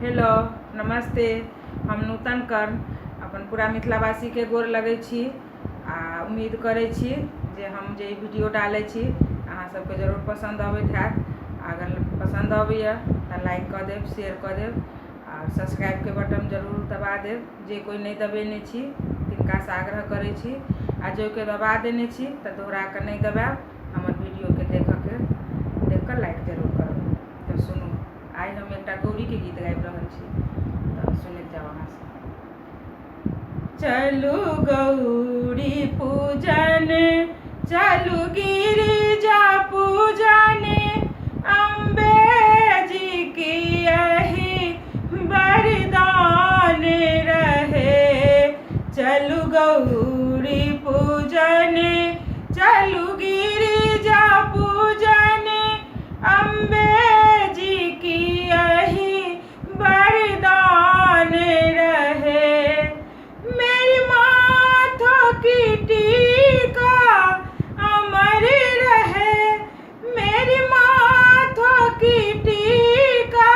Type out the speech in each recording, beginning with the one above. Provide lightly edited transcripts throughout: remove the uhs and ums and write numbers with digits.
Hello नमस्ते। हम नूतन कर्ण अपन पूरा मिथिलावासी के गोर लगै छी आ उम्मीद करै छी जे हम जे वीडियो डालै छी अहाँ सबके जरूर पसंद अबैत हैत। अगर पसंद अबैए तऽ लाइक कऽ देब, शेयर कऽ देब आ सब्सक्राइब के बटन जरूर दबा देब। जे कोई नहीं दबेने छी तिनका से आग्रह करै छी आ जो के दबा देने छी तऽ दोहरा कऽ नहीं दबाएब। हमर वीडियो के देख कऽ लाइक जरूर करब। तो सुनू, आइ हम एकटा गौरी के गीत गाबि रहल छी, तो सुनैत जाउ अहाँ सब। चलू गौरी पूजन, चलू गिरिजा पूजन, अम्बे जी की यही वरदान रहे। चलू गौरी पूजन, चलू गिरिजा पूजन, अम्बे जी की यही वरदान रहे। मेरी माथों की टीका अमर रहे, मेरी माथों की टीका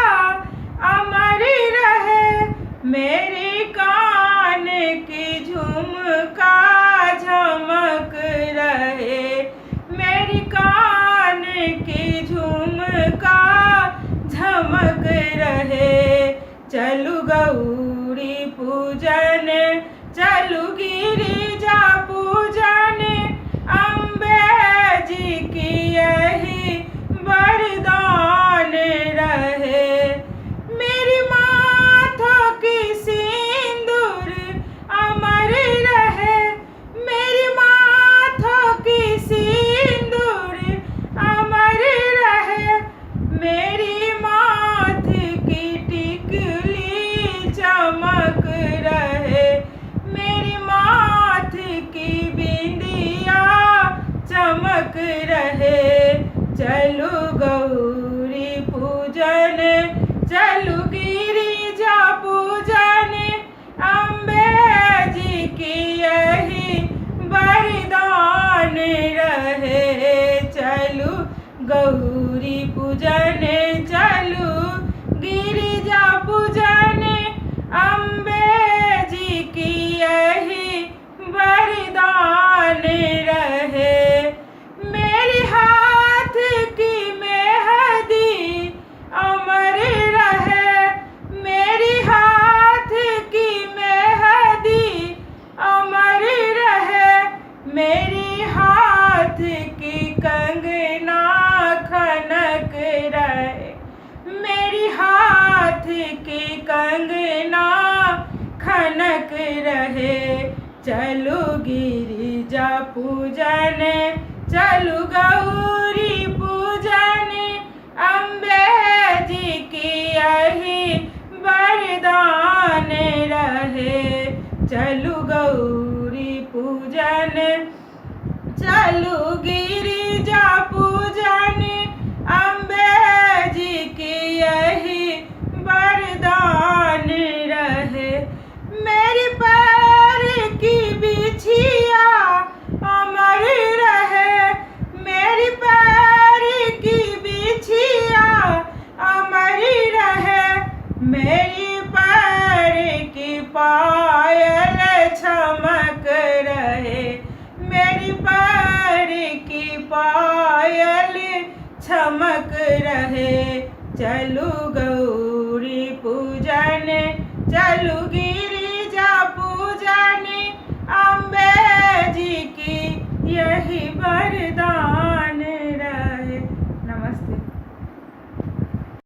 अमर रहे। मेरे कान की झुमका झमक रहे, मेरी कान की झुमका झमक रहे। चलू गौरी पूजन, चलू गिरिजा पूजन, अम्बे जी की यही वरदान रहे। मेरी माथों की सिंदूर अमर रहे, मेरी माथों की सिंदूर अमर रहे। मेरी माथ की टिकली चमक रहे, मेरी माथ की बिंदिया चमक रहे। चलू गौरी पूजन, चलू गिरिजा पूजन, अम्बे जी की यही वरदान रहे। चलू गौरी पूजन, चलू गिरिजा पूजन, अम्बे जी की यही वरदान रहे। मेरे हाथ की मेहंदी अमर रहे, मेरी हाथ की मेहंदी अमर रहे। मेरी हाथ की कंगना खनक रहे, मेरी हाथ की कंगना खनक रहे। चलू गिरिजा पूजन, चलू गौरी पूजन, अम्बे जी की यही वरदान रहे। चलू गौरी पूजन, चलू गिरिजा पूजन, अम्बे जी की यही वरदान रहे। मेरी पैर की बिछिया अमर रहे, मेरी पैर की बिछिया अमर रहे। मेरी पैर की पायल चमक रहे, मेरी पैर की पायल चमक रहे। चलू गौरी पूजन, चलू